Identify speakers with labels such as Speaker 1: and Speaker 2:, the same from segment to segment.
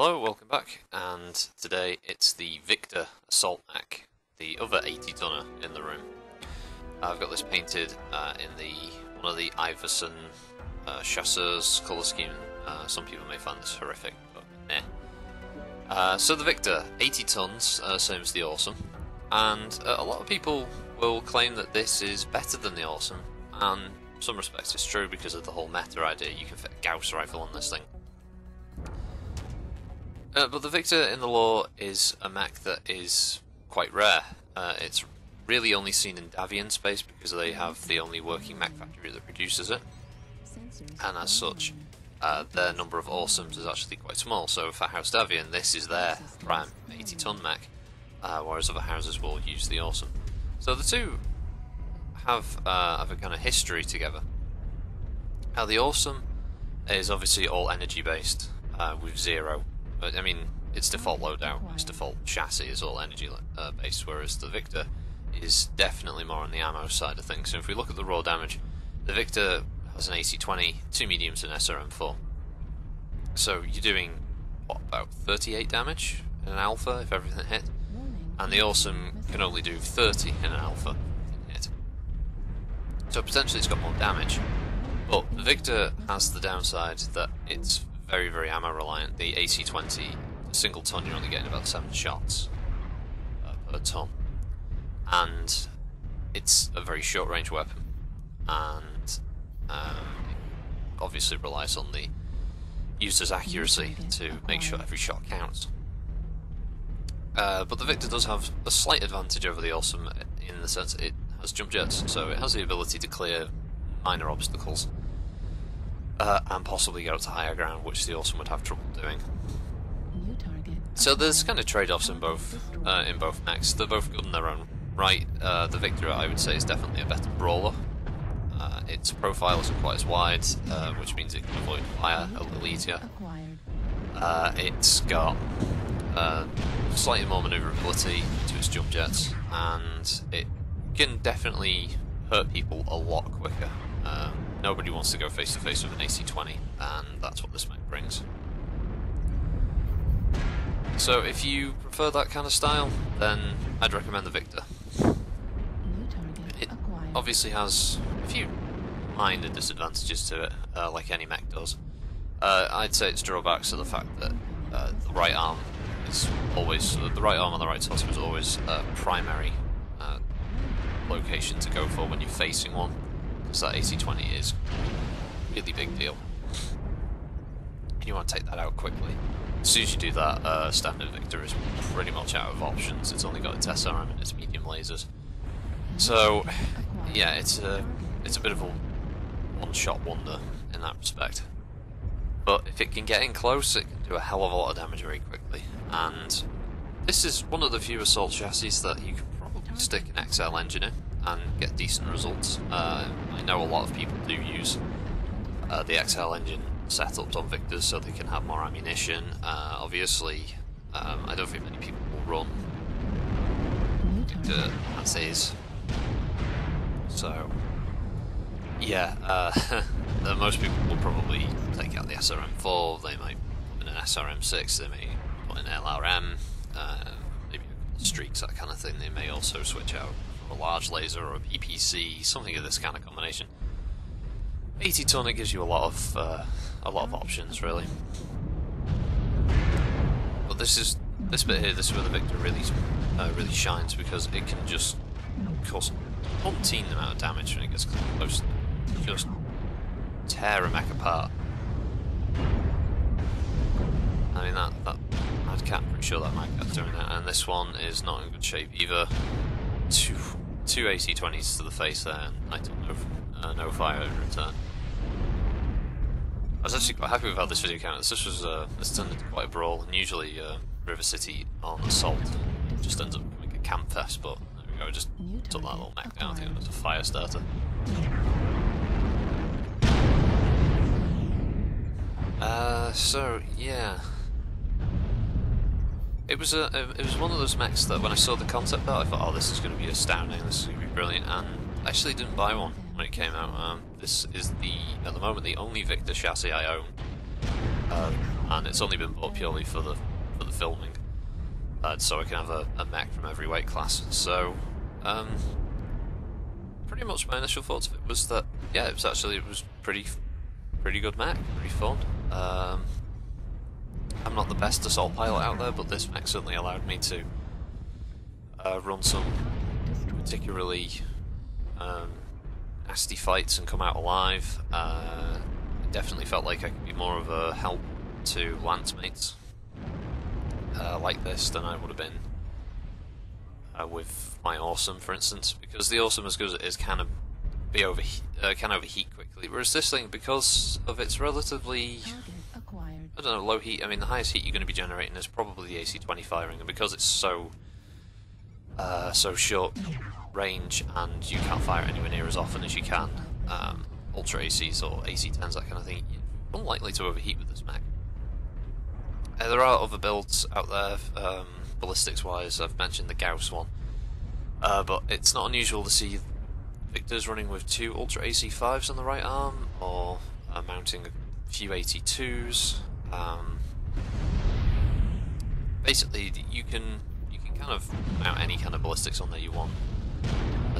Speaker 1: Hello, welcome back, and today it's the Victor Assault Mech, the other 80-tonner in the room. I've got this painted in one of the Iverson chasseurs colour scheme. Some people may find this horrific, but meh. So the Victor, 80 tons, same as the Awesome, and a lot of people will claim that this is better than the Awesome, and in some respects it's true because of the whole meta idea. You can fit a Gauss rifle on this thing. But the Victor in the lore is a mech that is quite rare. It's really only seen in Davion space because they have the only working mech factory that produces it, and as such their number of Awesomes is actually quite small. So for House Davion, this is their prime 80-ton mech, whereas other houses will use the Awesome. So the two have a kind of history together. Now the Awesome is obviously all energy based with zero. But I mean, its default loadout, its default chassis is all energy based, whereas the Victor is definitely more on the ammo side of things. So if we look at the raw damage, the Victor has an AC-20, 2 mediums and SRM-4. So you're doing, what, about 38 damage in an alpha if everything hit, and the Awesome can only do 30 in an alpha if hit. So potentially it's got more damage, but the Victor has the downside that it's very, very ammo reliant. The AC-20, a single ton, you're only getting about 7 shots per ton, and it's a very short range weapon, and obviously relies on the user's accuracy to make sure every shot counts. But the Victor does have a slight advantage over the Awesome in the sense it has jump jets, so it has the ability to clear minor obstacles. And possibly get up to higher ground, which the Awesome would have trouble doing. So there's kind of trade-offs in both mechs. They're both good in their own right. The Victor, I would say, is definitely a better brawler. Its profile isn't quite as wide, which means it can avoid fire a little easier. It's got slightly more manoeuvrability to its jump jets, and it can definitely hurt people a lot quicker. Nobody wants to go face to face with an AC-20, and that's what this mech brings. So if you prefer that kind of style, then I'd recommend the Victor. It obviously has a few minor disadvantages to it, like any mech does. I'd say its drawbacks are the fact that the right arm is always the right arm on the right torso is always a primary location to go for when you're facing one. Because that AC-20 is a really big deal, and you want to take that out quickly. As soon as you do that, standard Victor is pretty much out of options. It's only got its SRM and its medium lasers. So yeah, it's a bit of a one-shot wonder in that respect. But if it can get in close, it can do a hell of a lot of damage very quickly. And this is one of the few assault chassis that you can probably stick an XL engine in and get decent results. I know a lot of people do use the XL engine setups on Victors so they can have more ammunition. Obviously, I don't think many people will run Victor as is. So, yeah, most people will probably take out the SRM-4, they might put in an SRM-6, they may put in an LRM, maybe a couple of streaks, that kind of thing. They may also switch out a large laser or a PPC, something of this kind of combination. 80 ton, it gives you a lot of options, really. But this bit here, this is where the Victor really shines, because it can just cause umpteen amount of damage when it gets close. Just tear a mech apart. I mean that Mad Cat, I'm pretty sure that Mad Cat's doing that, and this one is not in good shape either. Two AC-20s to the face there, and I don't know, no fire in return. I was actually quite happy with how this video came out. This turned into quite a brawl, and usually River City on Assault just ends up becoming a camp fest, but there we go, I just took that little mech down. I think it was a fire starter. So yeah. It was one of those mechs that when I saw the concept art, I thought, oh, this is going to be astounding, this is going to be brilliant, and I actually didn't buy one when it came out. This is at the moment, the only Victor chassis I own. and it's only been bought purely for the filming, so I can have a mech from every weight class. So pretty much my initial thoughts of it was that yeah, it was pretty good mech, pretty fun. I'm not the best assault pilot out there, but this mech certainly allowed me to run some particularly nasty fights and come out alive. It definitely felt like I could be more of a help to lance mates like this than I would have been with my awesome, for instance, because the awesome, as good as it is, can overheat quickly, whereas this thing, because of its relatively, I don't know, low heat, I mean the highest heat you're going to be generating is probably the AC-20 firing, and because it's so short range and you can't fire anywhere near as often as you can Ultra ACs or AC-10s, that kind of thing, you're unlikely to overheat with this mech. There are other builds out there, ballistics wise. I've mentioned the Gauss one, but it's not unusual to see Victors running with 2 Ultra AC-5s on the right arm, or mounting a few 82s. Basically, you can kind of mount any kind of ballistics on there you want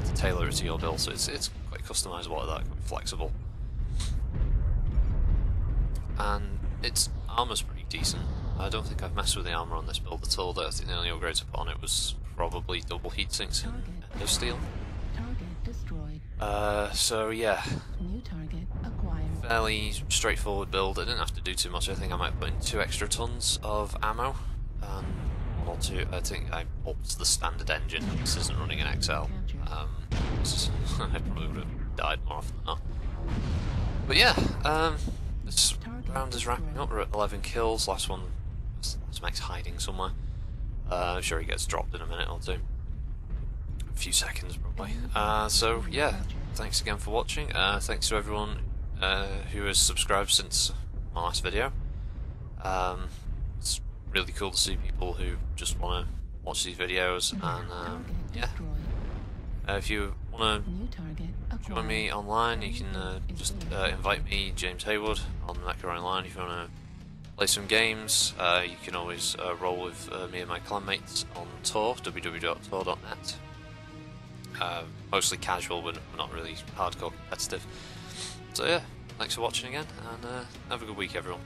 Speaker 1: to tailor it to your build, so it's quite customizable like that, quite flexible. And its armor's pretty decent. I don't think I've messed with the armor on this build at all. I think the only upgrades I put on it was probably double heat sinks and endosteel. So yeah, fairly straightforward build. I didn't have to do too much. I think I might put in 2 extra tons of ammo, and 1 or 2. I think I upped the standard engine. This isn't running an XL. I probably would have died more often than not. But yeah, this round is wrapping up. We're at 11 kills. Last one, this mech's hiding somewhere. I'm sure he gets dropped in a minute or 2. A few seconds probably. So yeah, thanks again for watching. Thanks to everyone who has subscribed since my last video. It's really cool to see people who just want to watch these videos, and yeah. If you want to join me online, you can just invite me, James Haywood, on Mechwarrior Online. If you want to play some games, you can always roll with me and my clanmates on Tor, www.tor.net. Mostly casual, but not really hardcore competitive. So yeah, thanks for watching again, and have a good week, everyone.